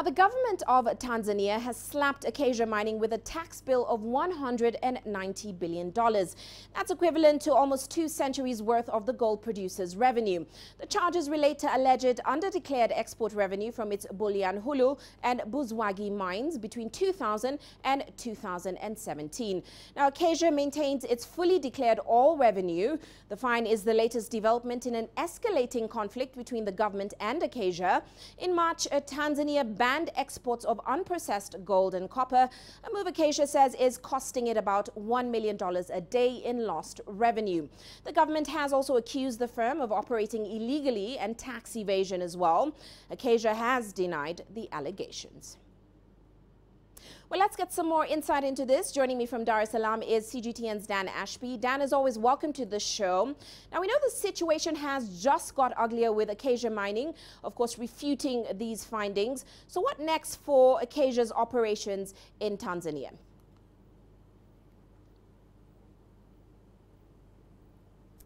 Now, the government of Tanzania has slapped Acacia Mining with a tax bill of $190 billion. That's equivalent to almost 2 centuries worth of the gold producer's revenue. The charges relate to alleged underdeclared export revenue from its Bulyanhulu and Buzwagi mines between 2000 and 2017. Now, Acacia maintains its fully declared all revenue. The fine is the latest development in an escalating conflict between the government and Acacia. In March, Tanzania banned exports of unprocessed gold and copper, a move Acacia says is costing it about $1 million a day in lost revenue. The government has also accused the firm of operating illegally and tax evasion as well. Acacia has denied the allegations. Well, let's get some more insight into this. Joining me from Dar es Salaam is CGTN's Dan Ashby. Dan, as always, welcome to the show. Now, we know the situation has just got uglier with Acacia Mining, of course, refuting these findings. So what next for Acacia's operations in Tanzania?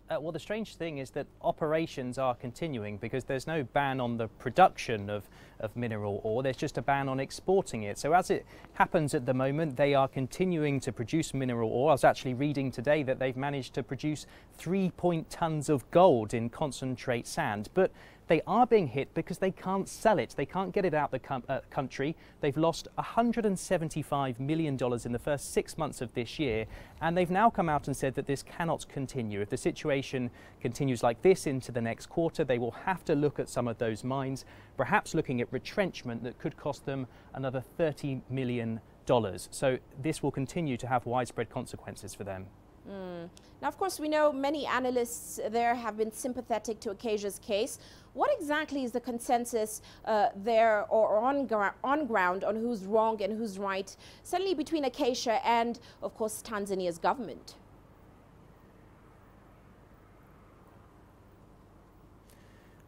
Well, the strange thing is that operations are continuing because there's no ban on the production of mineral ore. There's just a ban on exporting it. So as it happens at the moment, they are continuing to produce mineral ore. I was actually reading today that they've managed to produce 3 tons of gold in concentrate sand. But they are being hit because they can't sell it. They can't get it out the country. They've lost $175 million in the first 6 months of this year. And they've now come out and said that this cannot continue. If the situation continues like this into the next quarter, they will have to look at some of those mines, perhaps looking at retrenchment that could cost them another $30 million. So this will continue to have widespread consequences for them. Now, of course, we know many analysts there have been sympathetic to Acacia's case. What exactly is the consensus there or on ground on who's wrong and who's right, certainly between Acacia and, of course, Tanzania's government?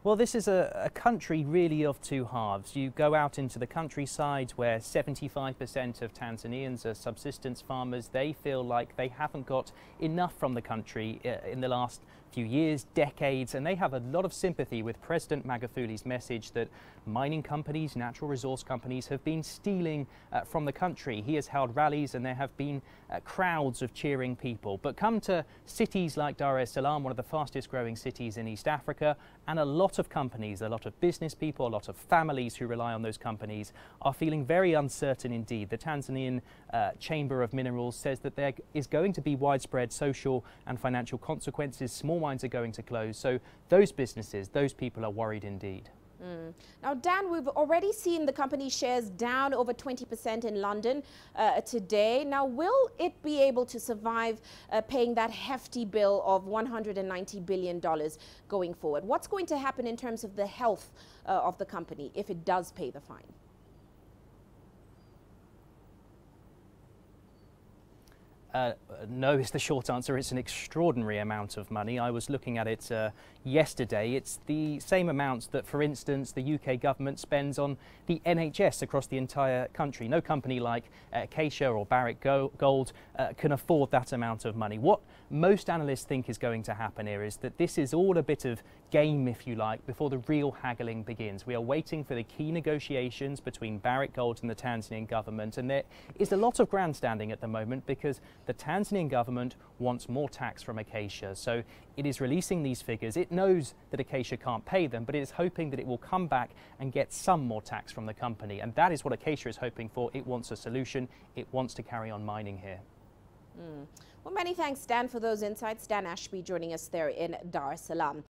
Well, this is a country really of two halves. You go out into the countryside where 75% of Tanzanians are subsistence farmers. They feel like they haven't got enough from the country in the last few years, decades, and they have a lot of sympathy with President Magufuli's message that mining companies, natural resource companies have been stealing from the country. He has held rallies and there have been crowds of cheering people. But come to cities like Dar es Salaam, one of the fastest growing cities in East Africa, and a lot of companies, a lot of business people, a lot of families who rely on those companies are feeling very uncertain indeed. The Tanzanian Chamber of Minerals says that there is going to be widespread social and financial consequences. Small mines are going to close. So those businesses, those people are worried indeed. Now, Dan, we've already seen the company shares down over 20% in London today. Now, will it be able to survive paying that hefty bill of $190 billion going forward? What's going to happen in terms of the health of the company if it does pay the fine? No is the short answer. It's an extraordinary amount of money. I was looking at it yesterday. It's the same amount that, for instance, the UK government spends on the NHS across the entire country. No company like Acacia or Barrick Gold can afford that amount of money. What most analysts think is going to happen here is that this is all a bit of game, if you like, before the real haggling begins. We are waiting for the key negotiations between Barrick Gold and the Tanzanian government, and there is a lot of grandstanding at the moment because the Tanzanian government wants more tax from Acacia. So it is releasing these figures. It knows that Acacia can't pay them, but it is hoping that it will come back and get some more tax from the company. And that is what Acacia is hoping for. It wants a solution. It wants to carry on mining here. Well, many thanks, Dan, for those insights. Dan Ashby joining us there in Dar es Salaam.